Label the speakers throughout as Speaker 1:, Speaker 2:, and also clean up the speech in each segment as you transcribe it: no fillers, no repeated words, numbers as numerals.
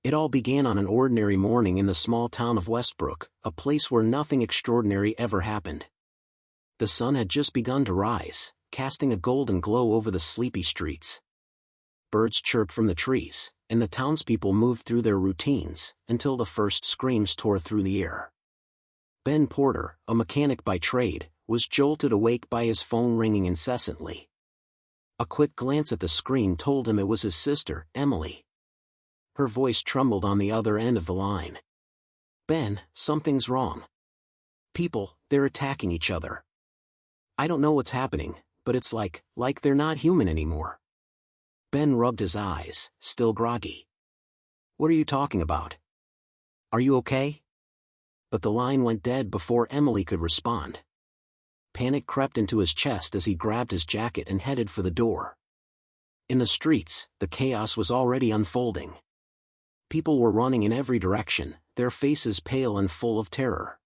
Speaker 1: It all began on an ordinary morning in the small town of Westbrook, a place where nothing extraordinary ever happened. The sun had just begun to rise, casting a golden glow over the sleepy streets. Birds chirped from the trees, and the townspeople moved through their routines, until the first screams tore through the air. Ben Porter, a mechanic by trade, was jolted awake by his phone ringing incessantly. A quick glance at the screen told him it was his sister, Emily. Her voice trembled on the other end of the line. "Ben, something's wrong. People, they're attacking each other. I don't know what's happening, but it's like they're not human anymore." Ben rubbed his eyes, still groggy. "What are you talking about? Are you okay?" But the line went dead before Emily could respond. Panic crept into his chest as he grabbed his jacket and headed for the door. In the streets, the chaos was already unfolding. People were running in every direction, their faces pale and full of terror.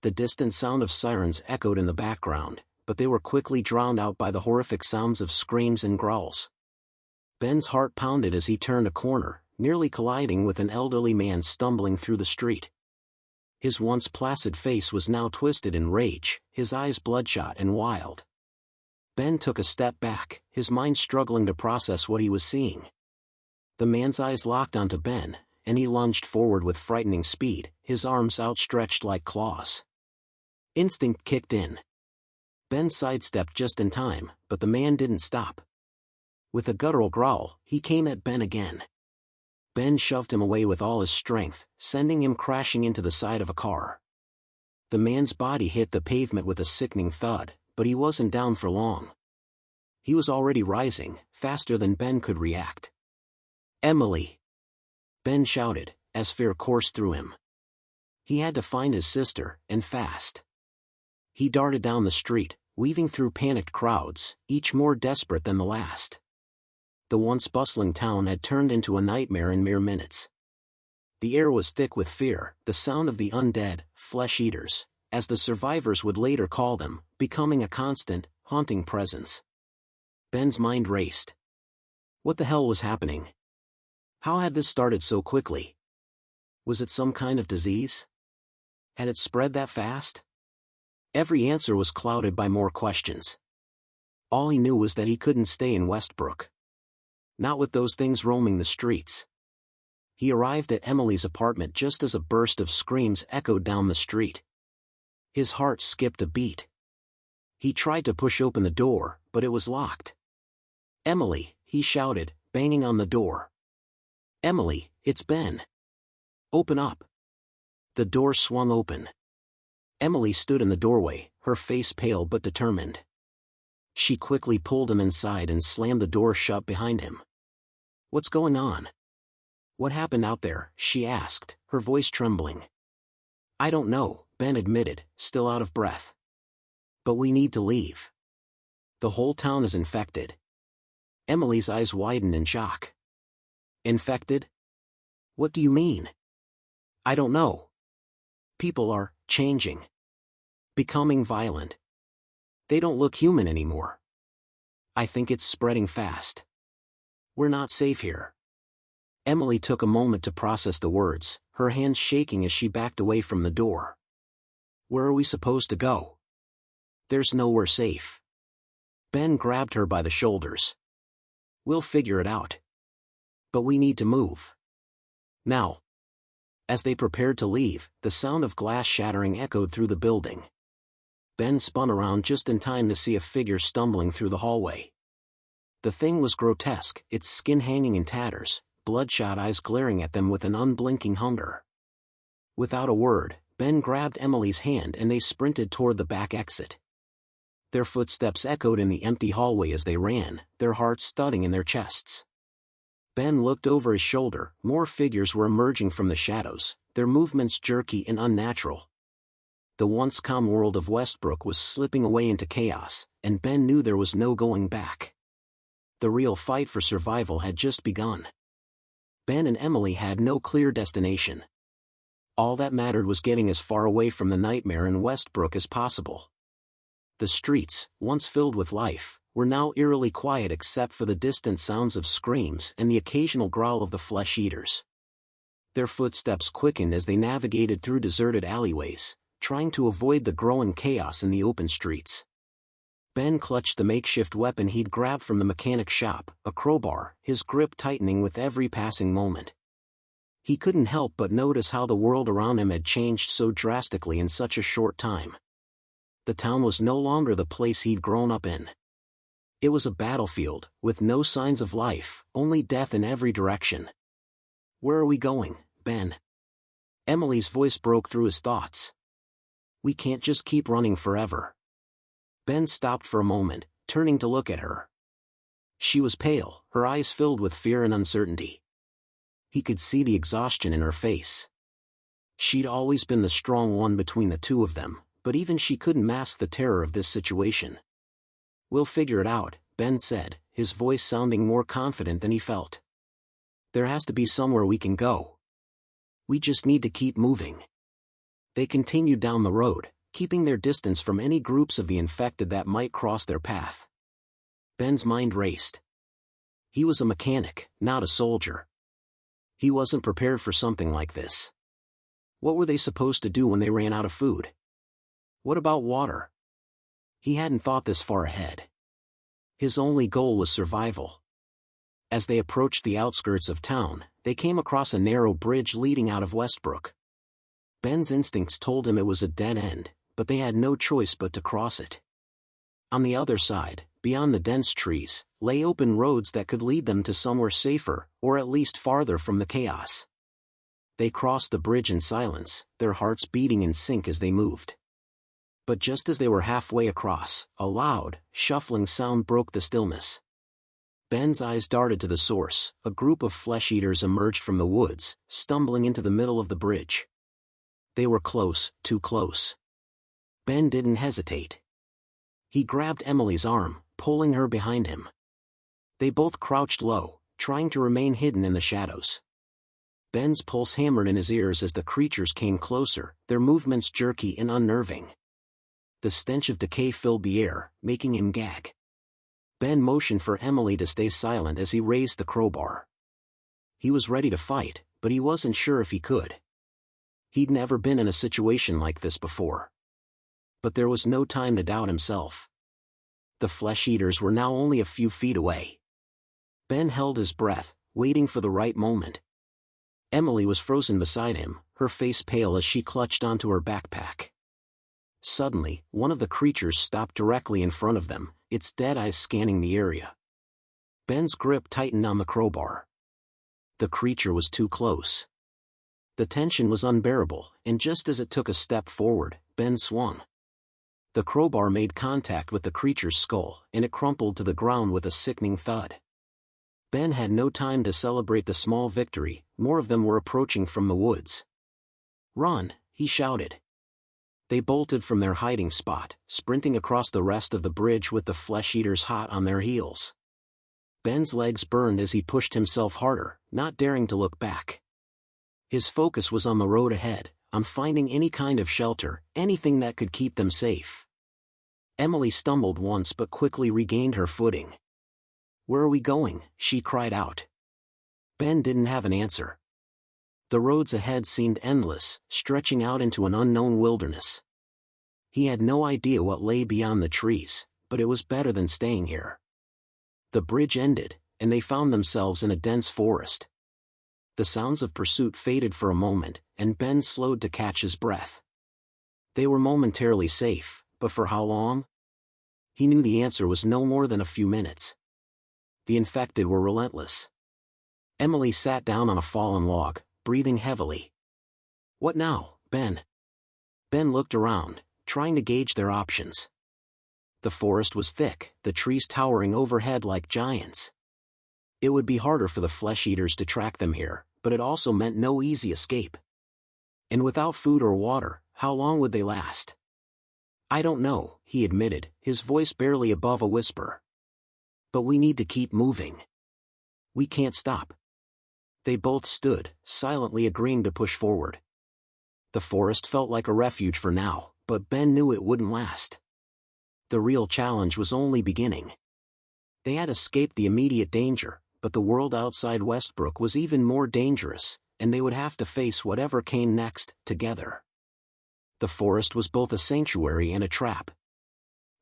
Speaker 1: The distant sound of sirens echoed in the background, but they were quickly drowned out by the horrific sounds of screams and growls. Ben's heart pounded as he turned a corner, nearly colliding with an elderly man stumbling through the street. His once placid face was now twisted in rage, his eyes bloodshot and wild. Ben took a step back, his mind struggling to process what he was seeing. The man's eyes locked onto Ben, and he lunged forward with frightening speed, his arms outstretched like claws. Instinct kicked in. Ben sidestepped just in time, but the man didn't stop. With a guttural growl, he came at Ben again. Ben shoved him away with all his strength, sending him crashing into the side of a car. The man's body hit the pavement with a sickening thud, but he wasn't down for long. He was already rising, faster than Ben could react. "Emily!" Ben shouted, as fear coursed through him. He had to find his sister, and fast. He darted down the street, weaving through panicked crowds, each more desperate than the last. The once bustling town had turned into a nightmare in mere minutes. The air was thick with fear, the sound of the undead, flesh-eaters, as the survivors would later call them, becoming a constant, haunting presence. Ben's mind raced. What the hell was happening? How had this started so quickly? Was it some kind of disease? Had it spread that fast? Every answer was clouded by more questions. All he knew was that he couldn't stay in Westbrook. Not with those things roaming the streets. He arrived at Emily's apartment just as a burst of screams echoed down the street. His heart skipped a beat. He tried to push open the door, but it was locked. "Emily," he shouted, banging on the door. "Emily, it's Ben. Open up." The door swung open. Emily stood in the doorway, her face pale but determined. She quickly pulled him inside and slammed the door shut behind him. "What's going on? What happened out there?" she asked, her voice trembling. "I don't know," Ben admitted, still out of breath. "But we need to leave. The whole town is infected." Emily's eyes widened in shock. "Infected? What do you mean?" "I don't know. People are changing. Becoming violent. They don't look human anymore. I think it's spreading fast. We're not safe here." Emily took a moment to process the words, her hands shaking as she backed away from the door. "Where are we supposed to go? There's nowhere safe." Ben grabbed her by the shoulders. "We'll figure it out. But we need to move. Now." As they prepared to leave, the sound of glass shattering echoed through the building. Ben spun around just in time to see a figure stumbling through the hallway. The thing was grotesque, its skin hanging in tatters, bloodshot eyes glaring at them with an unblinking hunger. Without a word, Ben grabbed Emily's hand and they sprinted toward the back exit. Their footsteps echoed in the empty hallway as they ran, their hearts thudding in their chests. Ben looked over his shoulder, more figures were emerging from the shadows, their movements jerky and unnatural. The once calm world of Westbrook was slipping away into chaos, and Ben knew there was no going back. The real fight for survival had just begun. Ben and Emily had no clear destination. All that mattered was getting as far away from the nightmare in Westbrook as possible. The streets, once filled with life, were now eerily quiet except for the distant sounds of screams and the occasional growl of the flesh-eaters. Their footsteps quickened as they navigated through deserted alleyways, trying to avoid the growing chaos in the open streets. Ben clutched the makeshift weapon he'd grabbed from the mechanic shop, a crowbar, his grip tightening with every passing moment. He couldn't help but notice how the world around him had changed so drastically in such a short time. The town was no longer the place he'd grown up in. It was a battlefield, with no signs of life, only death in every direction. "Where are we going, Ben?" Emily's voice broke through his thoughts. "We can't just keep running forever." Ben stopped for a moment, turning to look at her. She was pale, her eyes filled with fear and uncertainty. He could see the exhaustion in her face. She'd always been the strong one between the two of them, but even she couldn't mask the terror of this situation. "We'll figure it out," Ben said, his voice sounding more confident than he felt. "There has to be somewhere we can go. We just need to keep moving." They continued down the road, keeping their distance from any groups of the infected that might cross their path. Ben's mind raced. He was a mechanic, not a soldier. He wasn't prepared for something like this. What were they supposed to do when they ran out of food? What about water? He hadn't thought this far ahead. His only goal was survival. As they approached the outskirts of town, they came across a narrow bridge leading out of Westbrook. Ben's instincts told him it was a dead end, but they had no choice but to cross it. On the other side, beyond the dense trees, lay open roads that could lead them to somewhere safer, or at least farther from the chaos. They crossed the bridge in silence, their hearts beating in sync as they moved. But just as they were halfway across, a loud, shuffling sound broke the stillness. Ben's eyes darted to the source. A group of flesh-eaters emerged from the woods, stumbling into the middle of the bridge. They were close, too close. Ben didn't hesitate. He grabbed Emily's arm, pulling her behind him. They both crouched low, trying to remain hidden in the shadows. Ben's pulse hammered in his ears as the creatures came closer, their movements jerky and unnerving. The stench of decay filled the air, making him gag. Ben motioned for Emily to stay silent as he raised the crowbar. He was ready to fight, but he wasn't sure if he could. He'd never been in a situation like this before. But there was no time to doubt himself. The flesh-eaters were now only a few feet away. Ben held his breath, waiting for the right moment. Emily was frozen beside him, her face pale as she clutched onto her backpack. Suddenly, one of the creatures stopped directly in front of them, its dead eyes scanning the area. Ben's grip tightened on the crowbar. The creature was too close. The tension was unbearable, and just as it took a step forward, Ben swung. The crowbar made contact with the creature's skull, and it crumpled to the ground with a sickening thud. Ben had no time to celebrate the small victory, more of them were approaching from the woods. "Run!" he shouted. They bolted from their hiding spot, sprinting across the rest of the bridge with the flesh-eaters hot on their heels. Ben's legs burned as he pushed himself harder, not daring to look back. His focus was on the road ahead, on finding any kind of shelter, anything that could keep them safe. Emily stumbled once but quickly regained her footing. "Where are we going?" she cried out. Ben didn't have an answer. The roads ahead seemed endless, stretching out into an unknown wilderness. He had no idea what lay beyond the trees, but it was better than staying here. The bridge ended, and they found themselves in a dense forest. The sounds of pursuit faded for a moment, and Ben slowed to catch his breath. They were momentarily safe, but for how long? He knew the answer was no more than a few minutes. The infected were relentless. Emily sat down on a fallen log, breathing heavily. "What now, Ben?" Ben looked around, trying to gauge their options. The forest was thick, the trees towering overhead like giants. It would be harder for the flesh-eaters to track them here, but it also meant no easy escape. And without food or water, how long would they last? "I don't know," he admitted, his voice barely above a whisper. "But we need to keep moving. We can't stop." They both stood, silently agreeing to push forward. The forest felt like a refuge for now, but Ben knew it wouldn't last. The real challenge was only beginning. They had escaped the immediate danger, but the world outside Westbrook was even more dangerous, and they would have to face whatever came next, together. The forest was both a sanctuary and a trap.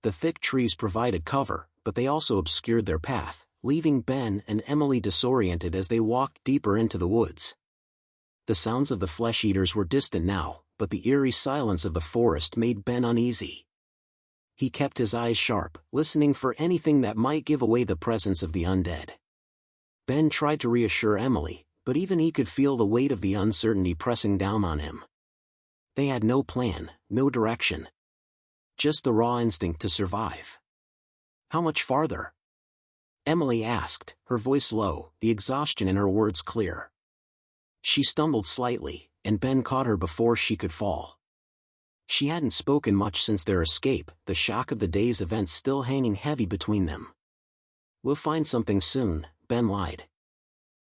Speaker 1: The thick trees provided cover, but they also obscured their path, leaving Ben and Emily disoriented as they walked deeper into the woods. The sounds of the flesh-eaters were distant now, but the eerie silence of the forest made Ben uneasy. He kept his eyes sharp, listening for anything that might give away the presence of the undead. Ben tried to reassure Emily, but even he could feel the weight of the uncertainty pressing down on him. They had no plan, no direction. Just the raw instinct to survive. How much farther? Emily asked, her voice low, the exhaustion in her words clear. She stumbled slightly, and Ben caught her before she could fall. She hadn't spoken much since their escape, the shock of the day's events still hanging heavy between them. "We'll find something soon," Ben lied.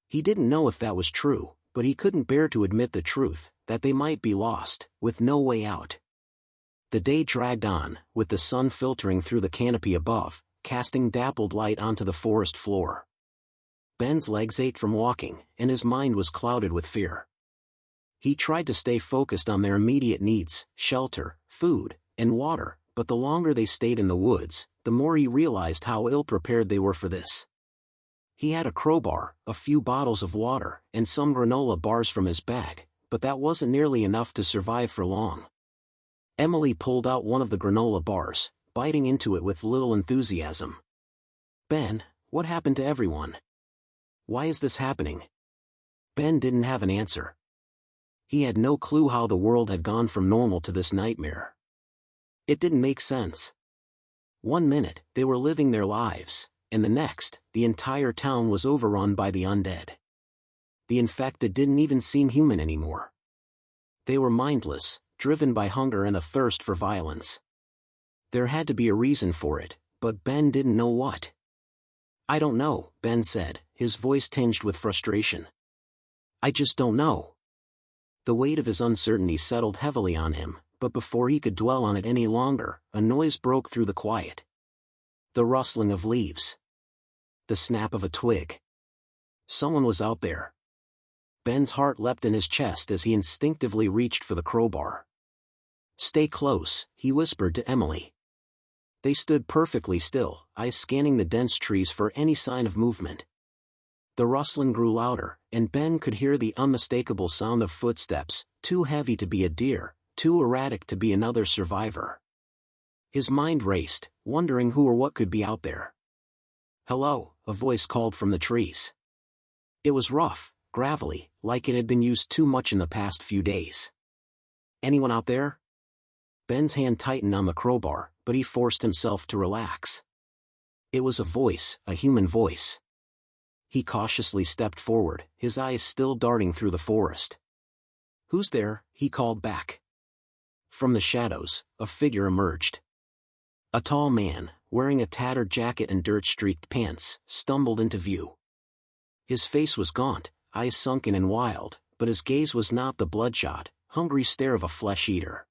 Speaker 1: He didn't know if that was true, but he couldn't bear to admit the truth, that they might be lost, with no way out. The day dragged on, with the sun filtering through the canopy above, casting dappled light onto the forest floor. Ben's legs ached from walking, and his mind was clouded with fear. He tried to stay focused on their immediate needs, shelter, food, and water, but the longer they stayed in the woods, the more he realized how ill-prepared they were for this. He had a crowbar, a few bottles of water, and some granola bars from his bag, but that wasn't nearly enough to survive for long. Emily pulled out one of the granola bars, biting into it with little enthusiasm. "Ben, what happened to everyone? Why is this happening?" Ben didn't have an answer. He had no clue how the world had gone from normal to this nightmare. It didn't make sense. One minute, they were living their lives, and the next, the entire town was overrun by the undead. The infected didn't even seem human anymore. They were mindless, driven by hunger and a thirst for violence. There had to be a reason for it, but Ben didn't know what. "I don't know," Ben said, his voice tinged with frustration. "I just don't know." The weight of his uncertainty settled heavily on him, but before he could dwell on it any longer, a noise broke through the quiet. The rustling of leaves. The snap of a twig. Someone was out there. Ben's heart leapt in his chest as he instinctively reached for the crowbar. "Stay close," he whispered to Emily. They stood perfectly still, eyes scanning the dense trees for any sign of movement. The rustling grew louder, and Ben could hear the unmistakable sound of footsteps, too heavy to be a deer, too erratic to be another survivor. His mind raced, wondering who or what could be out there. "Hello," a voice called from the trees. It was rough, gravelly, like it had been used too much in the past few days. "Anyone out there?" Ben's hand tightened on the crowbar, but he forced himself to relax. It was a voice, a human voice. He cautiously stepped forward, his eyes still darting through the forest. "Who's there?" he called back. From the shadows, a figure emerged. A tall man, wearing a tattered jacket and dirt-streaked pants, stumbled into view. His face was gaunt, eyes sunken and wild, but his gaze was not the bloodshot, hungry stare of a flesh-eater.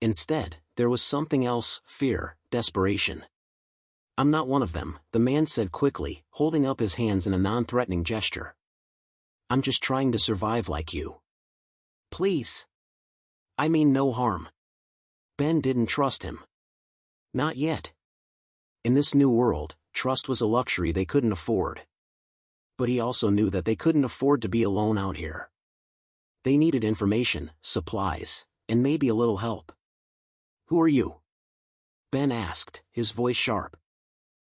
Speaker 1: Instead, there was something else, fear, desperation. "I'm not one of them," the man said quickly, holding up his hands in a non-threatening gesture. "I'm just trying to survive like you. Please. I mean no harm." Ben didn't trust him. Not yet. In this new world, trust was a luxury they couldn't afford. But he also knew that they couldn't afford to be alone out here. They needed information, supplies, and maybe a little help. "Who are you?" Ben asked, his voice sharp.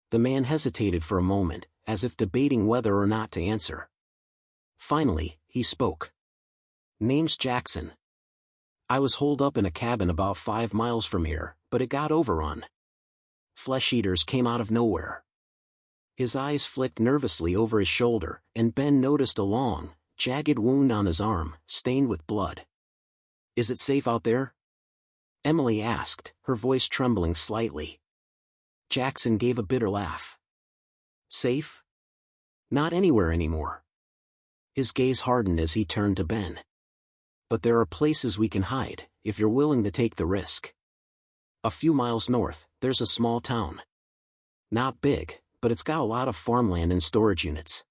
Speaker 1: The man hesitated for a moment, as if debating whether or not to answer. Finally, he spoke. "Name's Jackson. I was holed up in a cabin about 5 miles from here, but it got overrun. Flesh-eaters came out of nowhere." His eyes flicked nervously over his shoulder, and Ben noticed a long, jagged wound on his arm, stained with blood. "Is it safe out there?" Emily asked, her voice trembling slightly. Jackson gave a bitter laugh. "Safe? Not anywhere anymore." His gaze hardened as he turned to Ben. "But there are places we can hide, if you're willing to take the risk. A few miles north, there's a small town. Not big, but it's got a lot of farmland and storage units.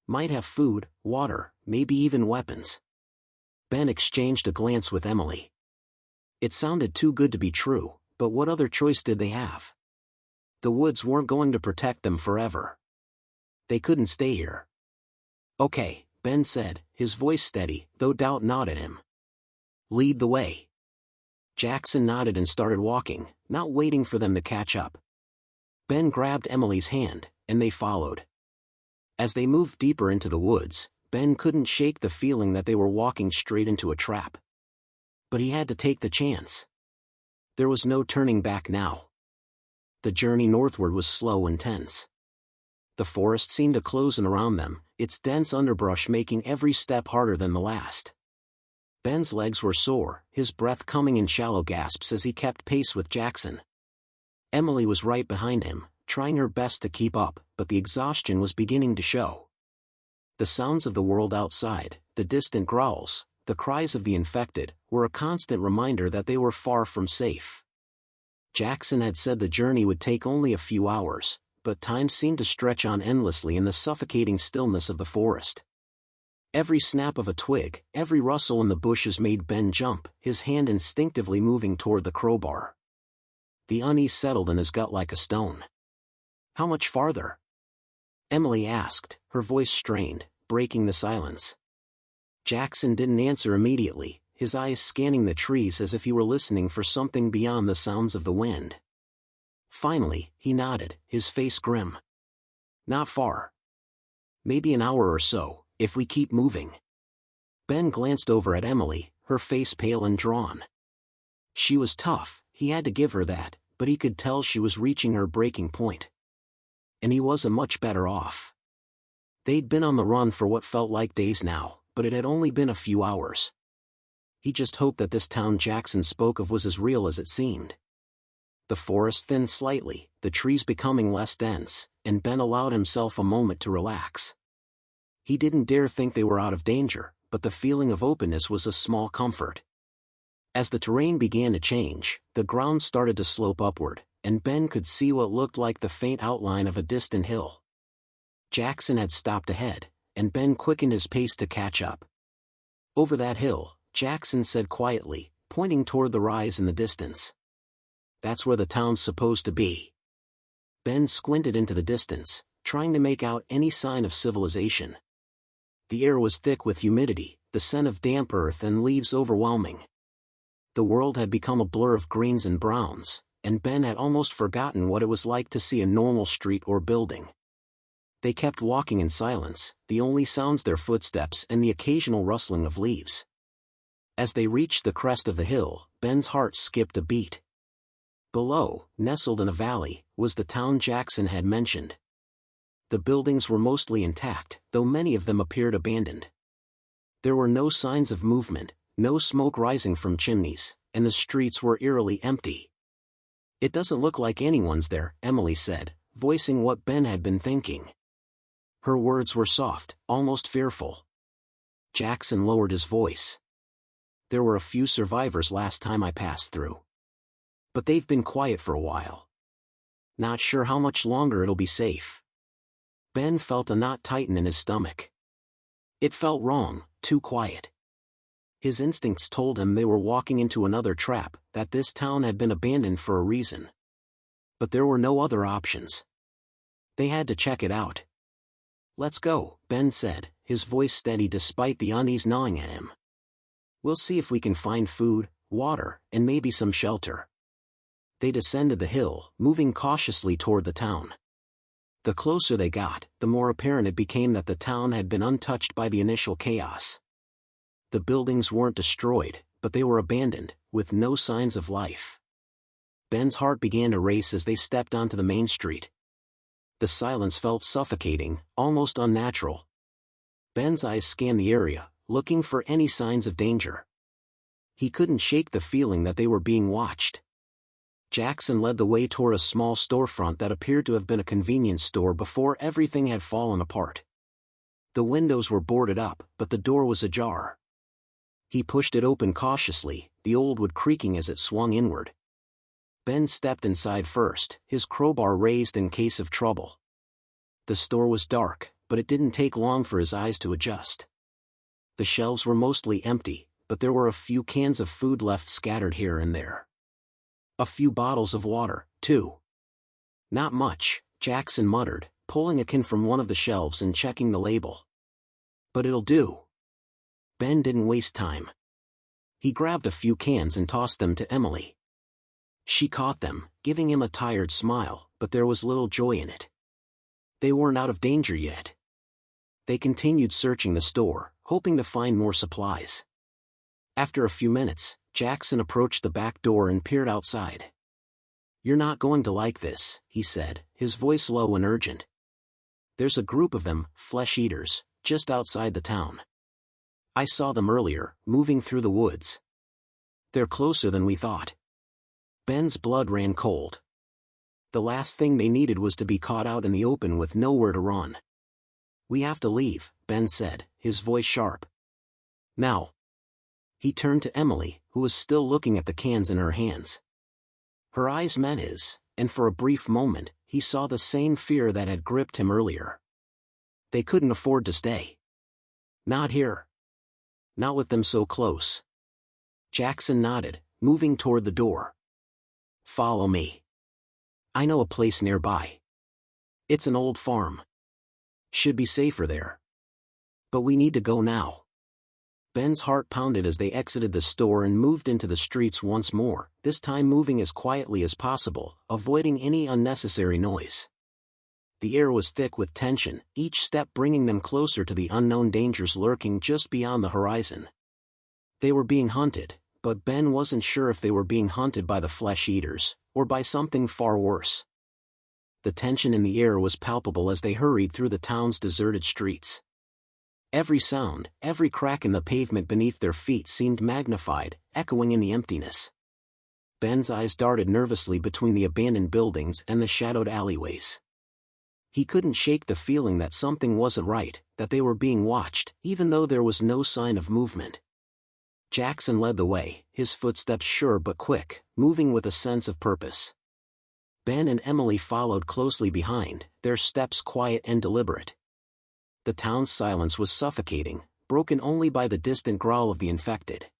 Speaker 1: Might have food, water, maybe even weapons. Ben exchanged a glance with Emily. It sounded too good to be true, but what other choice did they have? The woods weren't going to protect them forever. They couldn't stay here. Okay, Ben said, his voice steady, though doubt gnawed at him. Lead the way. Jackson nodded and started walking, not waiting for them to catch up. Ben grabbed Emily's hand, and they followed. As they moved deeper into the woods, Ben couldn't shake the feeling that they were walking straight into a trap. But he had to take the chance. There was no turning back now. The journey northward was slow and tense. The forest seemed to close in around them, its dense underbrush making every step harder than the last. Ben's legs were sore, his breath coming in shallow gasps as he kept pace with Jackson. Emily was right behind him, trying her best to keep up, but the exhaustion was beginning to show. The sounds of the world outside, the distant growls, the cries of the infected, were a constant reminder that they were far from safe. Jackson had said the journey would take only a few hours, but time seemed to stretch on endlessly in the suffocating stillness of the forest. Every snap of a twig, every rustle in the bushes made Ben jump, his hand instinctively moving toward the crowbar. The unease settled in his gut like a stone. How much farther? Emily asked, her voice strained, breaking the silence. Jackson didn't answer immediately, his eyes scanning the trees as if he were listening for something beyond the sounds of the wind. Finally, he nodded, his face grim. Not far. Maybe an hour or so, if we keep moving. Ben glanced over at Emily, her face pale and drawn. She was tough, he had to give her that, but he could tell she was reaching her breaking point. And he wasn't much better off. They'd been on the run for what felt like days now, but it had only been a few hours. He just hoped that this town Jackson spoke of was as real as it seemed. The forest thinned slightly, the trees becoming less dense, and Ben allowed himself a moment to relax. He didn't dare think they were out of danger, but the feeling of openness was a small comfort. As the terrain began to change, the ground started to slope upward, and Ben could see what looked like the faint outline of a distant hill. Jackson had stopped ahead, and Ben quickened his pace to catch up. Over that hill, Jackson said quietly, pointing toward the rise in the distance. That's where the town's supposed to be. Ben squinted into the distance, trying to make out any sign of civilization. The air was thick with humidity, the scent of damp earth and leaves overwhelming. The world had become a blur of greens and browns, and Ben had almost forgotten what it was like to see a normal street or building. They kept walking in silence, the only sounds their footsteps and the occasional rustling of leaves. As they reached the crest of the hill, Ben's heart skipped a beat. Below, nestled in a valley, was the town Jackson had mentioned. The buildings were mostly intact, though many of them appeared abandoned. There were no signs of movement, no smoke rising from chimneys, and the streets were eerily empty. It doesn't look like anyone's there, Emily said, voicing what Ben had been thinking. Her words were soft, almost fearful. Jackson lowered his voice. There were a few survivors last time I passed through. But they've been quiet for a while. Not sure how much longer it'll be safe. Ben felt a knot tighten in his stomach. It felt wrong, too quiet. His instincts told him they were walking into another trap, that this town had been abandoned for a reason. But there were no other options. They had to check it out. Let's go, Ben said, his voice steady despite the unease gnawing at him. We'll see if we can find food, water, and maybe some shelter. They descended the hill, moving cautiously toward the town. The closer they got, the more apparent it became that the town had been untouched by the initial chaos. The buildings weren't destroyed, but they were abandoned, with no signs of life. Ben's heart began to race as they stepped onto the main street. The silence felt suffocating, almost unnatural. Ben's eyes scanned the area, looking for any signs of danger. He couldn't shake the feeling that they were being watched. Jackson led the way toward a small storefront that appeared to have been a convenience store before everything had fallen apart. The windows were boarded up, but the door was ajar. He pushed it open cautiously, the old wood creaking as it swung inward. Ben stepped inside first, his crowbar raised in case of trouble. The store was dark, but it didn't take long for his eyes to adjust. The shelves were mostly empty, but there were a few cans of food left scattered here and there. A few bottles of water, too. Not much, Jackson muttered, pulling a can from one of the shelves and checking the label. But it'll do. Ben didn't waste time. He grabbed a few cans and tossed them to Emily. She caught them, giving him a tired smile, but there was little joy in it. They weren't out of danger yet. They continued searching the store, hoping to find more supplies. After a few minutes, Jackson approached the back door and peered outside. "You're not going to like this," he said, his voice low and urgent. "There's a group of them, flesh-eaters, just outside the town. I saw them earlier, moving through the woods. They're closer than we thought." Ben's blood ran cold. The last thing they needed was to be caught out in the open with nowhere to run. "We have to leave," Ben said, his voice sharp. "Now." He turned to Emily, who was still looking at the cans in her hands. Her eyes met his, and for a brief moment, he saw the same fear that had gripped him earlier. They couldn't afford to stay. Not here. Not with them so close. Jackson nodded, moving toward the door. "Follow me. I know a place nearby. It's an old farm. Should be safer there. But we need to go now." Ben's heart pounded as they exited the store and moved into the streets once more, this time moving as quietly as possible, avoiding any unnecessary noise. The air was thick with tension, each step bringing them closer to the unknown dangers lurking just beyond the horizon. They were being hunted, but Ben wasn't sure if they were being hunted by the flesh-eaters, or by something far worse. The tension in the air was palpable as they hurried through the town's deserted streets. Every sound, every crack in the pavement beneath their feet seemed magnified, echoing in the emptiness. Ben's eyes darted nervously between the abandoned buildings and the shadowed alleyways. He couldn't shake the feeling that something wasn't right, that they were being watched, even though there was no sign of movement. Jackson led the way, his footsteps sure but quick, moving with a sense of purpose. Ben and Emily followed closely behind, their steps quiet and deliberate. The town's silence was suffocating, broken only by the distant growl of the infected.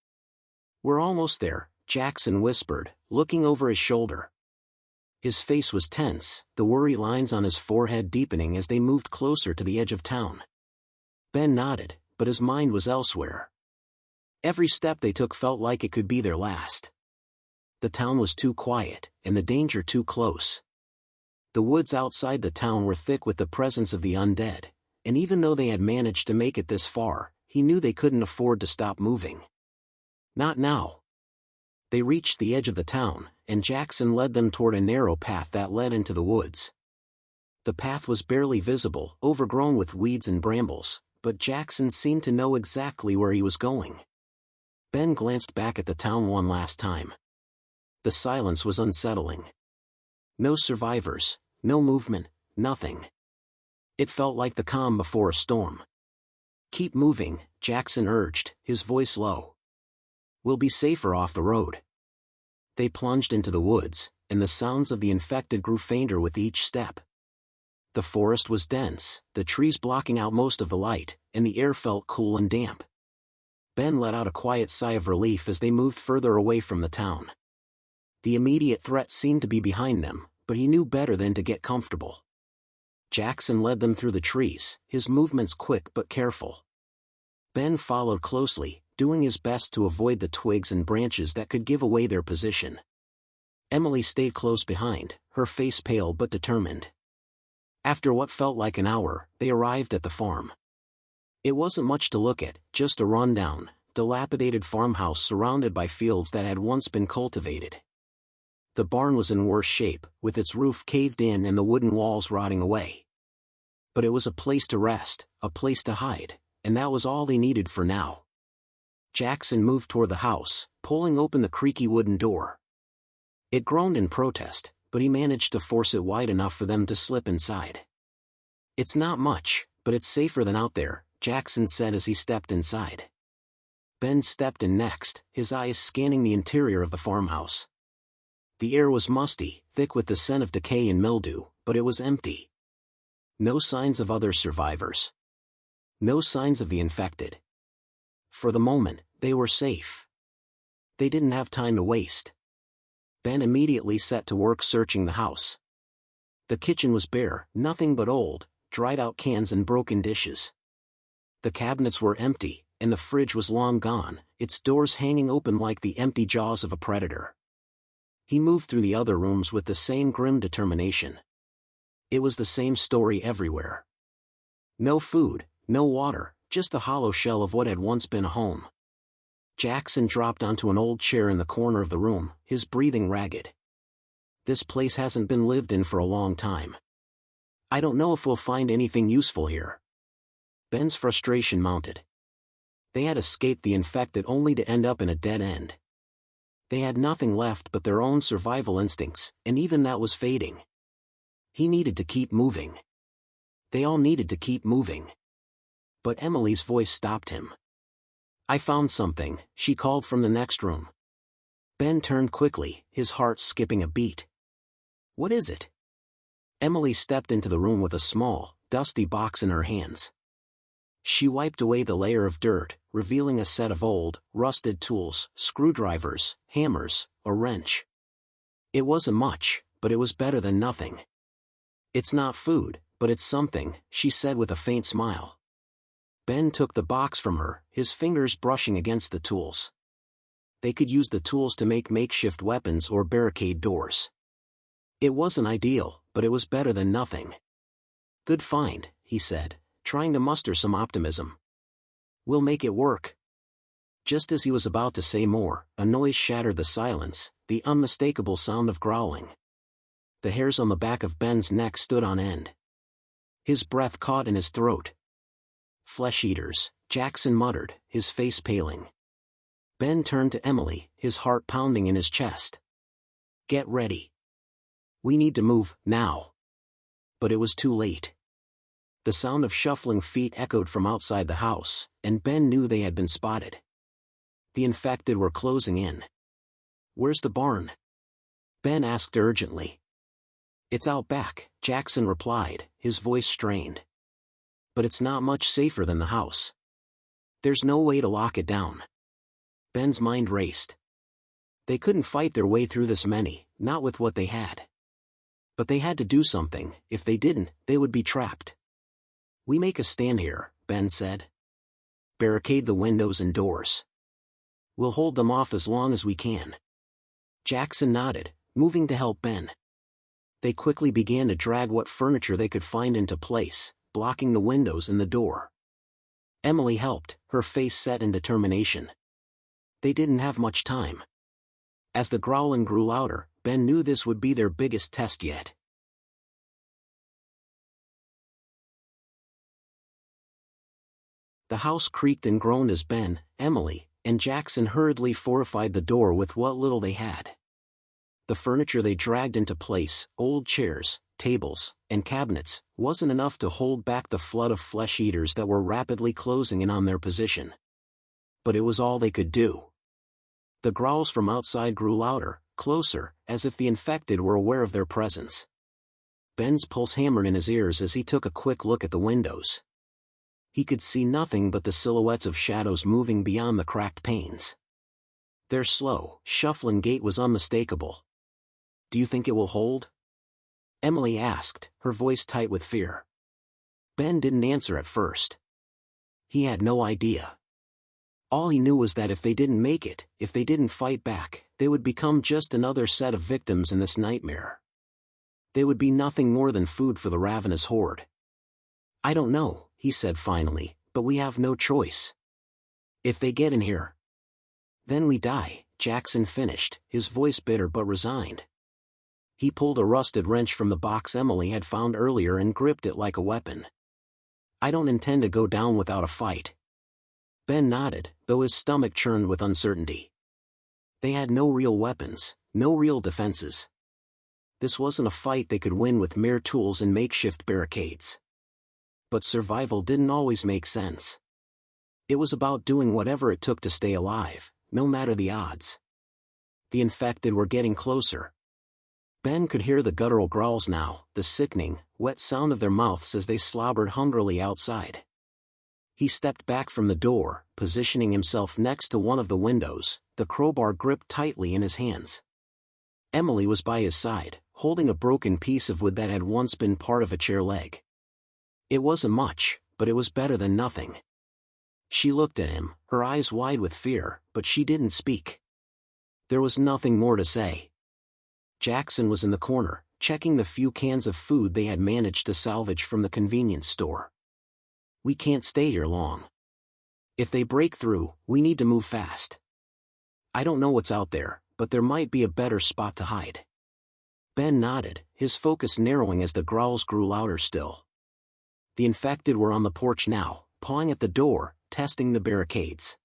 Speaker 1: "We're almost there," Jackson whispered, looking over his shoulder. His face was tense, the worry lines on his forehead deepening as they moved closer to the edge of town. Ben nodded, but his mind was elsewhere. Every step they took felt like it could be their last. The town was too quiet, and the danger too close. The woods outside the town were thick with the presence of the undead, and even though they had managed to make it this far, he knew they couldn't afford to stop moving. Not now. They reached the edge of the town, and Jackson led them toward a narrow path that led into the woods. The path was barely visible, overgrown with weeds and brambles, but Jackson seemed to know exactly where he was going. Ben glanced back at the town one last time. The silence was unsettling. No survivors, no movement, nothing. It felt like the calm before a storm. "Keep moving," Jackson urged, his voice low. "We'll be safer off the road." They plunged into the woods, and the sounds of the infected grew fainter with each step. The forest was dense, the trees blocking out most of the light, and the air felt cool and damp. Ben let out a quiet sigh of relief as they moved further away from the town. The immediate threat seemed to be behind them, but he knew better than to get comfortable. Jackson led them through the trees, his movements quick but careful. Ben followed closely, doing his best to avoid the twigs and branches that could give away their position. Emily stayed close behind, her face pale but determined. After what felt like an hour, they arrived at the farm. It wasn't much to look at, just a rundown, dilapidated farmhouse surrounded by fields that had once been cultivated. The barn was in worse shape, with its roof caved in and the wooden walls rotting away. But it was a place to rest, a place to hide, and that was all they needed for now. Jackson moved toward the house, pulling open the creaky wooden door. It groaned in protest, but he managed to force it wide enough for them to slip inside. "It's not much, but it's safer than out there," Jackson said as he stepped inside. Ben stepped in next, his eyes scanning the interior of the farmhouse. The air was musty, thick with the scent of decay and mildew, but it was empty. No signs of other survivors. No signs of the infected. For the moment, they were safe. They didn't have time to waste. Ben immediately set to work searching the house. The kitchen was bare, nothing but old, dried-out cans and broken dishes. The cabinets were empty, and the fridge was long gone, its doors hanging open like the empty jaws of a predator. He moved through the other rooms with the same grim determination. It was the same story everywhere. No food, no water, just the hollow shell of what had once been a home. Jackson dropped onto an old chair in the corner of the room, his breathing ragged. This place hasn't been lived in for a long time. I don't know if we'll find anything useful here. Ben's frustration mounted. They had escaped the infected only to end up in a dead end. They had nothing left but their own survival instincts, and even that was fading. He needed to keep moving. They all needed to keep moving. But Emily's voice stopped him. I found something, she called from the next room. Ben turned quickly, his heart skipping a beat. What is it? Emily stepped into the room with a small, dusty box in her hands. She wiped away the layer of dirt, revealing a set of old, rusted tools, screwdrivers, hammers, a wrench. It wasn't much, but it was better than nothing. It's not food, but it's something, she said with a faint smile. Ben took the box from her, his fingers brushing against the tools. They could use the tools to make makeshift weapons or barricade doors. It wasn't ideal, but it was better than nothing. Good find, he said, trying to muster some optimism. We'll make it work. Just as he was about to say more, a noise shattered the silence, the unmistakable sound of growling. The hairs on the back of Ben's neck stood on end. His breath caught in his throat. Flesh-eaters, Jackson muttered, his face paling. Ben turned to Emily, his heart pounding in his chest. Get ready. We need to move, now. But it was too late. The sound of shuffling feet echoed from outside the house, and Ben knew they had been spotted. The infected were closing in. Where's the barn? Ben asked urgently. It's out back, Jackson replied, his voice strained. But it's not much safer than the house. There's no way to lock it down. Ben's mind raced. They couldn't fight their way through this many, not with what they had. But they had to do something, if they didn't, they would be trapped. We make a stand here, Ben said. Barricade the windows and doors. We'll hold them off as long as we can. Jackson nodded, moving to help Ben. They quickly began to drag what furniture they could find into place, blocking the windows and the door. Emily helped, her face set in determination. They didn't have much time. As the growling grew louder, Ben knew this would be their biggest test yet. The house creaked and groaned as Ben, Emily, and Jackson hurriedly fortified the door with what little they had. The furniture they dragged into place, old chairs, tables, and cabinets, wasn't enough to hold back the flood of flesh-eaters that were rapidly closing in on their position. But it was all they could do. The growls from outside grew louder, closer, as if the infected were aware of their presence. Ben's pulse hammered in his ears as he took a quick look at the windows. He could see nothing but the silhouettes of shadows moving beyond the cracked panes. Their slow, shuffling gait was unmistakable. Do you think it will hold? Emily asked, her voice tight with fear. Ben didn't answer at first. He had no idea. All he knew was that if they didn't make it, if they didn't fight back, they would become just another set of victims in this nightmare. They would be nothing more than food for the ravenous horde. I don't know, he said finally, but we have no choice. If they get in here, then we die, Jackson finished, his voice bitter but resigned. He pulled a rusted wrench from the box Emily had found earlier and gripped it like a weapon. I don't intend to go down without a fight. Ben nodded, though his stomach churned with uncertainty. They had no real weapons, no real defenses. This wasn't a fight they could win with mere tools and makeshift barricades. But survival didn't always make sense. It was about doing whatever it took to stay alive, no matter the odds. The infected were getting closer. Ben could hear the guttural growls now, the sickening, wet sound of their mouths as they slobbered hungrily outside. He stepped back from the door, positioning himself next to one of the windows, the crowbar gripped tightly in his hands. Emily was by his side, holding a broken piece of wood that had once been part of a chair leg. It wasn't much, but it was better than nothing. She looked at him, her eyes wide with fear, but she didn't speak. There was nothing more to say. Jackson was in the corner, checking the few cans of food they had managed to salvage from the convenience store. "We can't stay here long. If they break through, we need to move fast. I don't know what's out there, but there might be a better spot to hide." Ben nodded, his focus narrowing as the growls grew louder still. The infected were on the porch now, pawing at the door, testing the barricades.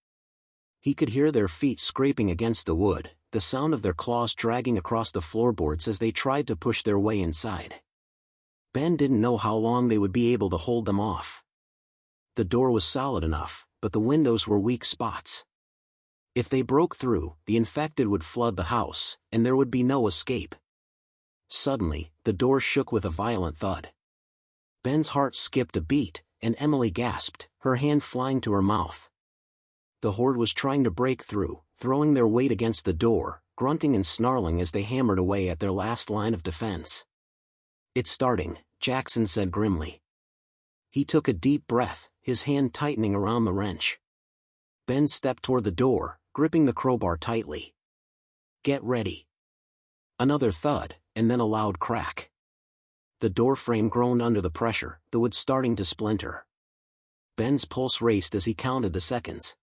Speaker 1: He could hear their feet scraping against the wood, the sound of their claws dragging across the floorboards as they tried to push their way inside. Ben didn't know how long they would be able to hold them off. The door was solid enough, but the windows were weak spots. If they broke through, the infected would flood the house, and there would be no escape. Suddenly, the door shook with a violent thud. Ben's heart skipped a beat, and Emily gasped, her hand flying to her mouth. The horde was trying to break through, throwing their weight against the door, grunting and snarling as they hammered away at their last line of defense. "It's starting," Jackson said grimly. He took a deep breath, his hand tightening around the wrench. Ben stepped toward the door, gripping the crowbar tightly. "Get ready." Another thud, and then a loud crack. The door frame groaned under the pressure, the wood starting to splinter. Ben's pulse raced as he counted the seconds.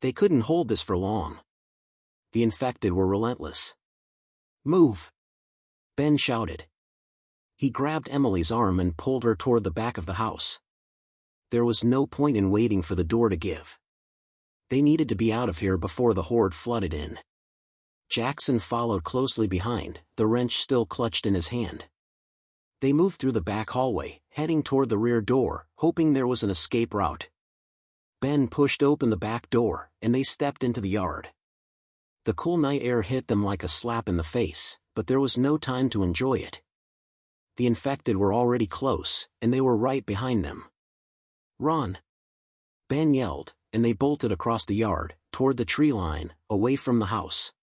Speaker 1: They couldn't hold this for long. The infected were relentless. "Move!" Ben shouted. He grabbed Emily's arm and pulled her toward the back of the house. There was no point in waiting for the door to give. They needed to be out of here before the horde flooded in. Jackson followed closely behind, the wrench still clutched in his hand. They moved through the back hallway, heading toward the rear door, hoping there was an escape route. Ben pushed open the back door, and they stepped into the yard. The cool night air hit them like a slap in the face, but there was no time to enjoy it. The infected were already close, and they were right behind them. "Run!" Ben yelled, and they bolted across the yard, toward the tree line, away from the house.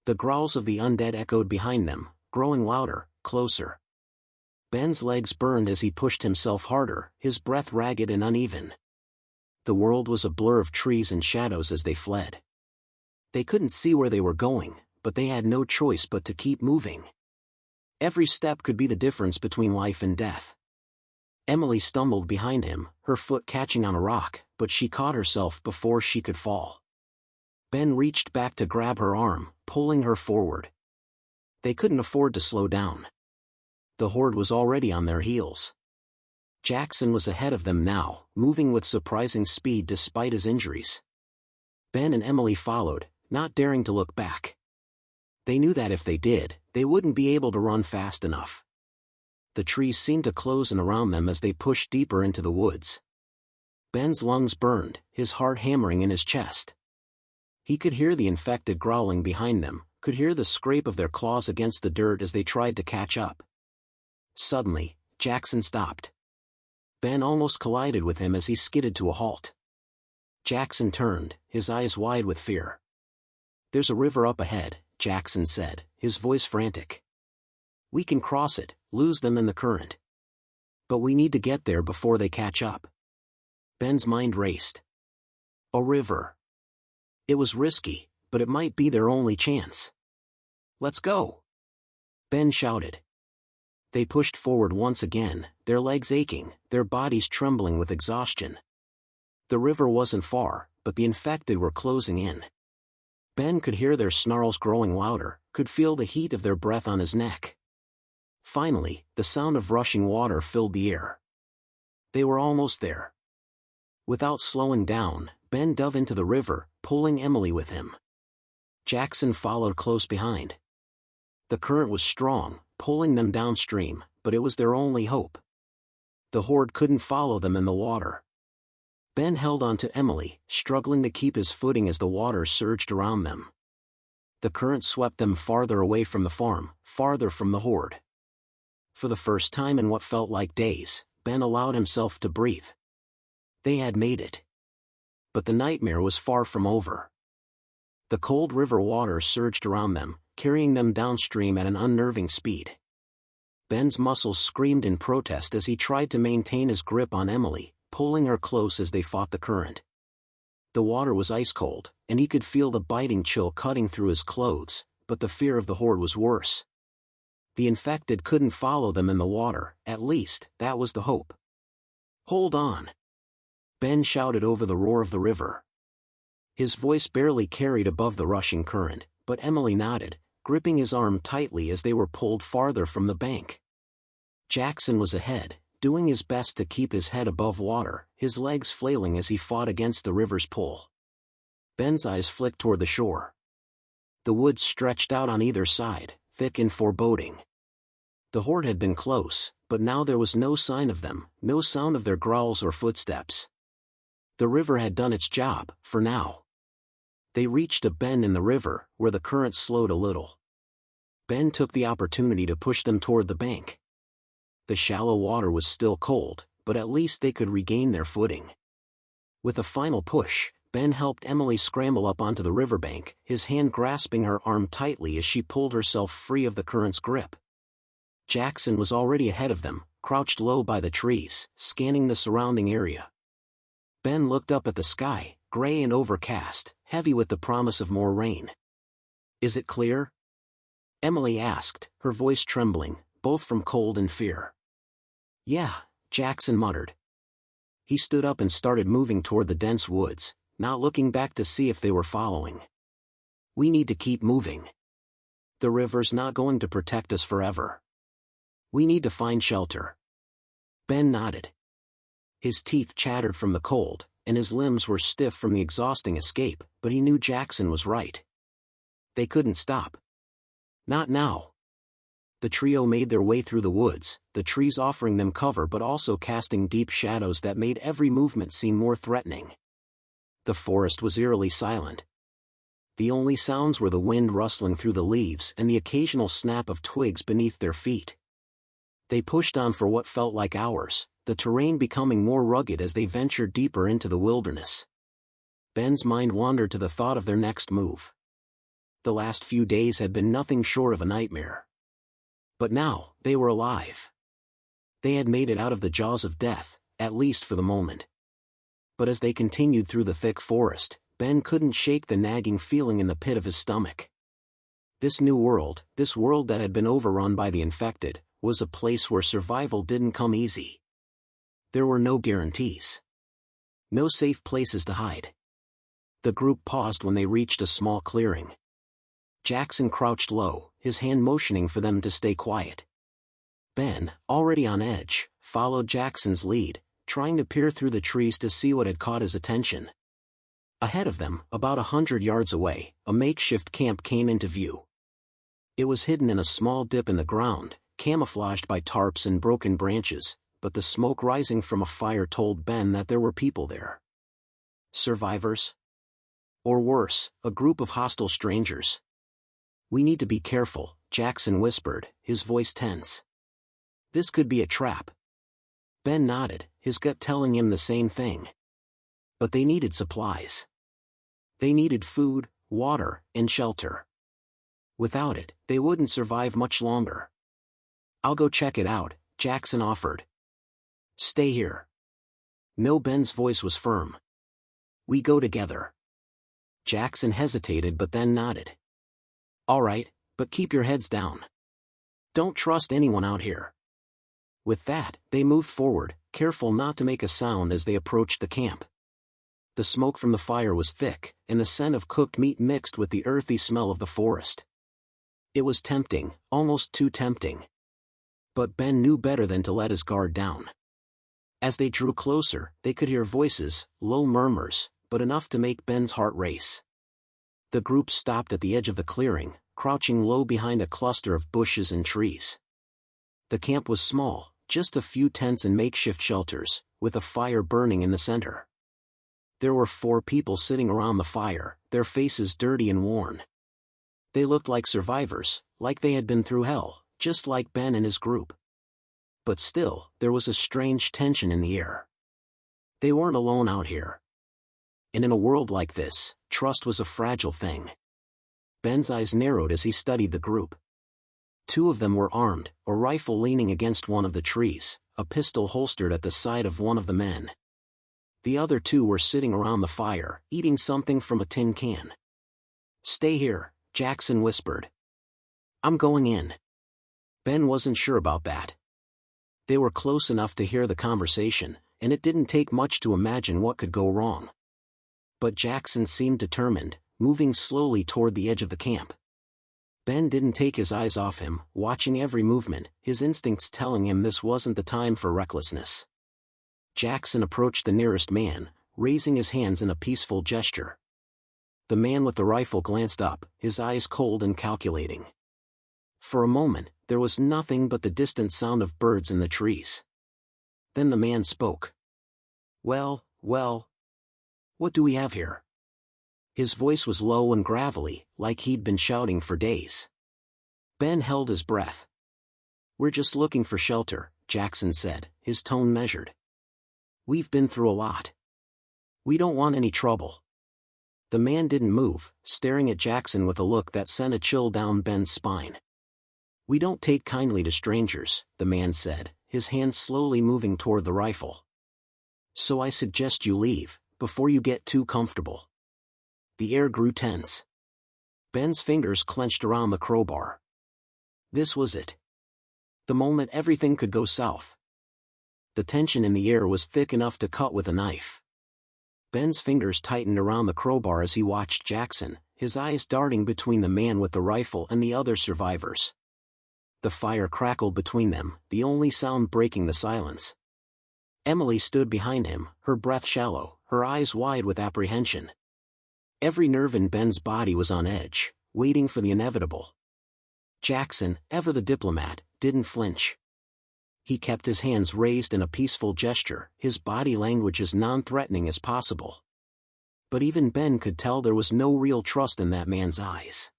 Speaker 1: The growls of the undead echoed behind them, growing louder, closer. Ben's legs burned as he pushed himself harder, his breath ragged and uneven. The world was a blur of trees and shadows as they fled. They couldn't see where they were going, but they had no choice but to keep moving. Every step could be the difference between life and death. Emily stumbled behind him, her foot catching on a rock, but she caught herself before she could fall. Ben reached back to grab her arm, pulling her forward. They couldn't afford to slow down. The horde was already on their heels. Jackson was ahead of them now, moving with surprising speed despite his injuries. Ben and Emily followed, not daring to look back. They knew that if they did, they wouldn't be able to run fast enough. The trees seemed to close in around them as they pushed deeper into the woods. Ben's lungs burned, his heart hammering in his chest. He could hear the infected growling behind them, could hear the scrape of their claws against the dirt as they tried to catch up. Suddenly, Jackson stopped. Ben almost collided with him as he skidded to a halt. Jackson turned, his eyes wide with fear. "There's a river up ahead," Jackson said, his voice frantic. "We can cross it, lose them in the current. But we need to get there before they catch up." Ben's mind raced. A river. It was risky, but it might be their only chance. "Let's go!" Ben shouted. They pushed forward once again, their legs aching, their bodies trembling with exhaustion. The river wasn't far, but the infected were closing in. Ben could hear their snarls growing louder, could feel the heat of their breath on his neck. Finally, the sound of rushing water filled the air. They were almost there. Without slowing down, Ben dove into the river, pulling Emily with him. Jackson followed close behind. The current was strong, pulling them downstream, but it was their only hope. The horde couldn't follow them in the water. Ben held on to Emily, struggling to keep his footing as the water surged around them. The current swept them farther away from the farm, farther from the horde. For the first time in what felt like days, Ben allowed himself to breathe. They had made it. But the nightmare was far from over. The cold river water surged around them, carrying them downstream at an unnerving speed. Ben's muscles screamed in protest as he tried to maintain his grip on Emily, pulling her close as they fought the current. The water was ice cold, and he could feel the biting chill cutting through his clothes, but the fear of the horde was worse. The infected couldn't follow them in the water, at least, that was the hope. "Hold on!" Ben shouted over the roar of the river. His voice barely carried above the rushing current, but Emily nodded, gripping his arm tightly as they were pulled farther from the bank. Jackson was ahead, doing his best to keep his head above water, his legs flailing as he fought against the river's pull. Ben's eyes flicked toward the shore. The woods stretched out on either side, thick and foreboding. The horde had been close, but now there was no sign of them, no sound of their growls or footsteps. The river had done its job, for now. They reached a bend in the river, where the current slowed a little. Ben took the opportunity to push them toward the bank. The shallow water was still cold, but at least they could regain their footing. With a final push, Ben helped Emily scramble up onto the riverbank, his hand grasping her arm tightly as she pulled herself free of the current's grip. Jackson was already ahead of them, crouched low by the trees, scanning the surrounding area. Ben looked up at the sky, gray and overcast, heavy with the promise of more rain. "Is it clear?" Emily asked, her voice trembling, both from cold and fear. "Yeah," Jackson muttered. He stood up and started moving toward the dense woods, not looking back to see if they were following. "We need to keep moving. The river's not going to protect us forever. We need to find shelter." Ben nodded. His teeth chattered from the cold, and his limbs were stiff from the exhausting escape, but he knew Jackson was right. They couldn't stop. Not now. The trio made their way through the woods, the trees offering them cover but also casting deep shadows that made every movement seem more threatening. The forest was eerily silent. The only sounds were the wind rustling through the leaves and the occasional snap of twigs beneath their feet. They pushed on for what felt like hours, the terrain becoming more rugged as they ventured deeper into the wilderness. Ben's mind wandered to the thought of their next move. The last few days had been nothing short of a nightmare. But now, they were alive. They had made it out of the jaws of death, at least for the moment. But as they continued through the thick forest, Ben couldn't shake the nagging feeling in the pit of his stomach. This new world, this world that had been overrun by the infected, was a place where survival didn't come easy. There were no guarantees. No safe places to hide. The group paused when they reached a small clearing. Jackson crouched low, his hand motioning for them to stay quiet. Ben, already on edge, followed Jackson's lead, trying to peer through the trees to see what had caught his attention. Ahead of them, about 100 yards away, a makeshift camp came into view. It was hidden in a small dip in the ground, camouflaged by tarps and broken branches, but the smoke rising from a fire told Ben that there were people there. Survivors? Or worse, a group of hostile strangers. "We need to be careful," Jackson whispered, his voice tense. "This could be a trap." Ben nodded, his gut telling him the same thing. But they needed supplies. They needed food, water, and shelter. Without it, they wouldn't survive much longer. "I'll go check it out," Jackson offered. "Stay here." No, Ben's voice was firm. "We go together." Jackson hesitated but then nodded. "All right, but keep your heads down. Don't trust anyone out here." With that, they moved forward, careful not to make a sound as they approached the camp. The smoke from the fire was thick, and the scent of cooked meat mixed with the earthy smell of the forest. It was tempting, almost too tempting. But Ben knew better than to let his guard down. As they drew closer, they could hear voices, low murmurs, but enough to make Ben's heart race. The group stopped at the edge of the clearing, crouching low behind a cluster of bushes and trees. The camp was small, just a few tents and makeshift shelters, with a fire burning in the center. There were 4 people sitting around the fire, their faces dirty and worn. They looked like survivors, like they had been through hell, just like Ben and his group. But still, there was a strange tension in the air. They weren't alone out here. And in a world like this, trust was a fragile thing. Ben's eyes narrowed as he studied the group. Two of them were armed, a rifle leaning against one of the trees, a pistol holstered at the side of one of the men. The other two were sitting around the fire, eating something from a tin can. "Stay here," Jackson whispered. "I'm going in." Ben wasn't sure about that. They were close enough to hear the conversation, and it didn't take much to imagine what could go wrong. But Jackson seemed determined, moving slowly toward the edge of the camp. Ben didn't take his eyes off him, watching every movement, his instincts telling him this wasn't the time for recklessness. Jackson approached the nearest man, raising his hands in a peaceful gesture. The man with the rifle glanced up, his eyes cold and calculating. For a moment, there was nothing but the distant sound of birds in the trees. Then the man spoke. Well, what do we have here?" His voice was low and gravelly, like he'd been shouting for days. Ben held his breath. "We're just looking for shelter," Jackson said, his tone measured. "We've been through a lot. We don't want any trouble." The man didn't move, staring at Jackson with a look that sent a chill down Ben's spine. "We don't take kindly to strangers," the man said, his hand slowly moving toward the rifle. "So I suggest you leave, before you get too comfortable." The air grew tense. Ben's fingers clenched around the crowbar. This was it. The moment everything could go south. The tension in the air was thick enough to cut with a knife. Ben's fingers tightened around the crowbar as he watched Jackson, his eyes darting between the man with the rifle and the other survivors. The fire crackled between them, the only sound breaking the silence. Emily stood behind him, her breath shallow, her eyes wide with apprehension. Every nerve in Ben's body was on edge, waiting for the inevitable. Jackson, ever the diplomat, didn't flinch. He kept his hands raised in a peaceful gesture, his body language as non-threatening as possible. But even Ben could tell there was no real trust in that man's eyes.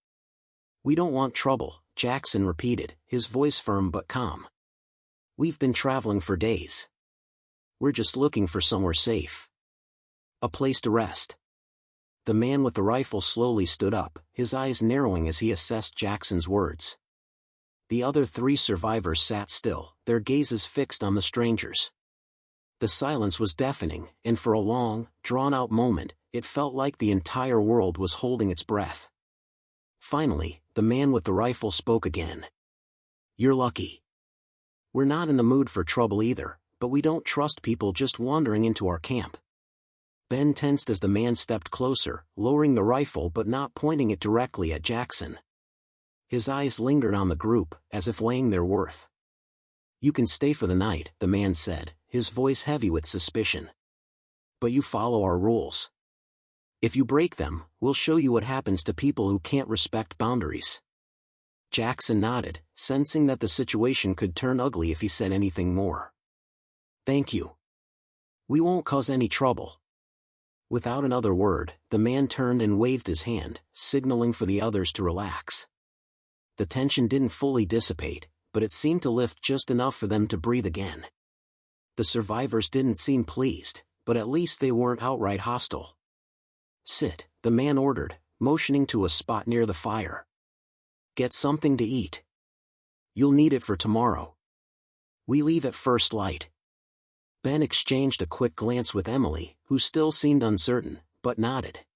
Speaker 1: "We don't want trouble," Jackson repeated, his voice firm but calm. "We've been traveling for days. We're just looking for somewhere safe. A place to rest." The man with the rifle slowly stood up, his eyes narrowing as he assessed Jackson's words. The other three survivors sat still, their gazes fixed on the strangers. The silence was deafening, and for a long, drawn-out moment, it felt like the entire world was holding its breath. Finally, the man with the rifle spoke again. "You're lucky. We're not in the mood for trouble either, but we don't trust people just wandering into our camp." Ben tensed as the man stepped closer, lowering the rifle but not pointing it directly at Jackson. His eyes lingered on the group, as if weighing their worth. "You can stay for the night," the man said, his voice heavy with suspicion. "But you follow our rules. If you break them, we'll show you what happens to people who can't respect boundaries." Jackson nodded, sensing that the situation could turn ugly if he said anything more. "Thank you. We won't cause any trouble." Without another word, the man turned and waved his hand, signaling for the others to relax. The tension didn't fully dissipate, but it seemed to lift just enough for them to breathe again. The survivors didn't seem pleased, but at least they weren't outright hostile. "Sit," the man ordered, motioning to a spot near the fire. "Get something to eat. You'll need it for tomorrow. We leave at first light." Ben exchanged a quick glance with Emily, who still seemed uncertain, but nodded.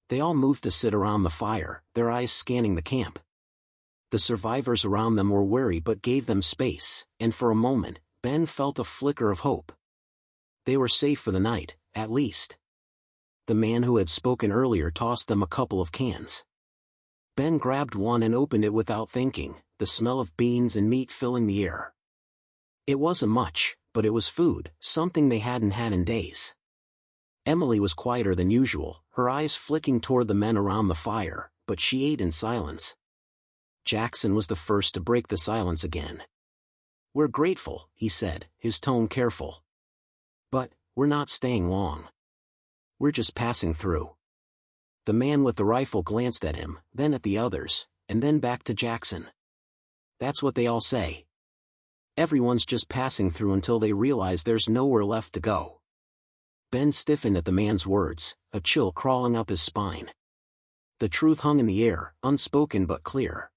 Speaker 1: They all moved to sit around the fire, their eyes scanning the camp. The survivors around them were wary but gave them space, and for a moment, Ben felt a flicker of hope. They were safe for the night, at least. The man who had spoken earlier tossed them a couple of cans. Ben grabbed one and opened it without thinking, the smell of beans and meat filling the air. It wasn't much, but it was food, something they hadn't had in days. Emily was quieter than usual, her eyes flicking toward the men around the fire, but she ate in silence. Jackson was the first to break the silence again. "We're grateful," he said, his tone careful. "But, we're not staying long. We're just passing through." The man with the rifle glanced at him, then at the others, and then back to Jackson. "That's what they all say. Everyone's just passing through until they realize there's nowhere left to go." Ben stiffened at the man's words, a chill crawling up his spine. The truth hung in the air, unspoken but clear.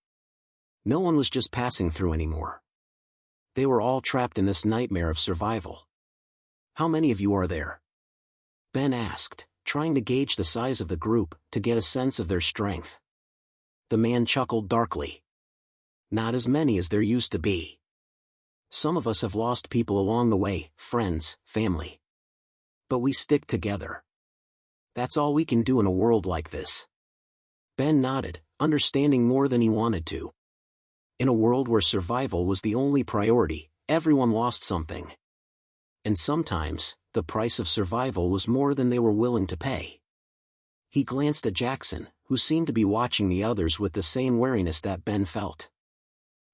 Speaker 1: No one was just passing through anymore. They were all trapped in this nightmare of survival. "How many of you are there?" Ben asked, trying to gauge the size of the group, to get a sense of their strength. The man chuckled darkly. "Not as many as there used to be. Some of us have lost people along the way, friends, family. But we stick together. That's all we can do in a world like this." Ben nodded, understanding more than he wanted to. In a world where survival was the only priority, everyone lost something. And sometimes, the price of survival was more than they were willing to pay. He glanced at Jackson, who seemed to be watching the others with the same wariness that Ben felt.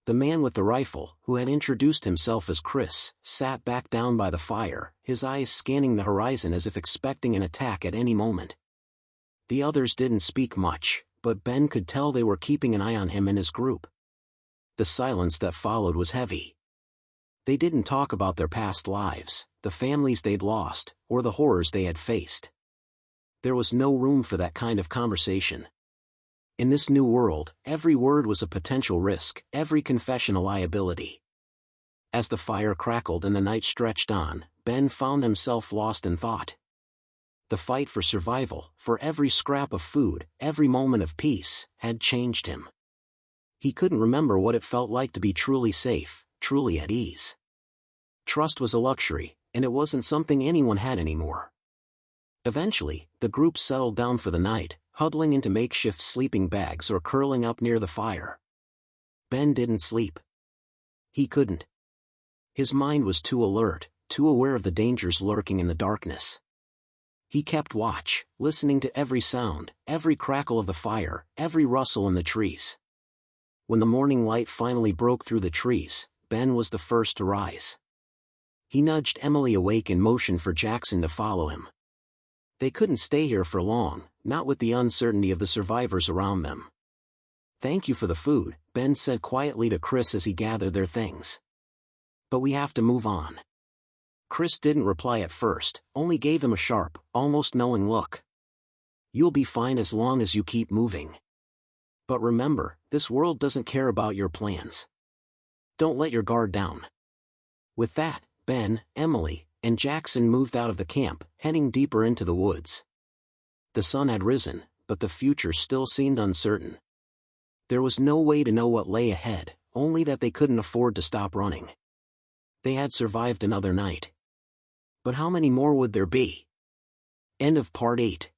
Speaker 1: The man with the rifle, who had introduced himself as Chris, sat back down by the fire, his eyes scanning the horizon as if expecting an attack at any moment. The others didn't speak much, but Ben could tell they were keeping an eye on him and his group. The silence that followed was heavy. They didn't talk about their past lives, the families they'd lost, or the horrors they had faced. There was no room for that kind of conversation. In this new world, every word was a potential risk, every confession a liability. As the fire crackled and the night stretched on, Ben found himself lost in thought. The fight for survival, for every scrap of food, every moment of peace, had changed him. He couldn't remember what it felt like to be truly safe, truly at ease. Trust was a luxury, and it wasn't something anyone had anymore. Eventually, the group settled down for the night, huddling into makeshift sleeping bags or curling up near the fire. Ben didn't sleep. He couldn't. His mind was too alert, too aware of the dangers lurking in the darkness. He kept watch, listening to every sound, every crackle of the fire, every rustle in the trees. When the morning light finally broke through the trees, Ben was the first to rise. He nudged Emily awake and motioned for Jackson to follow him. They couldn't stay here for long, not with the uncertainty of the survivors around them. "Thank you for the food," Ben said quietly to Chris as he gathered their things. "But we have to move on." Chris didn't reply at first, only gave him a sharp, almost knowing look. "You'll be fine as long as you keep moving. But remember, this world doesn't care about your plans. Don't let your guard down." With that, Ben, Emily, and Jackson moved out of the camp, heading deeper into the woods. The sun had risen, but the future still seemed uncertain. There was no way to know what lay ahead, only that they couldn't afford to stop running. They had survived another night. But how many more would there be? End of Part 8.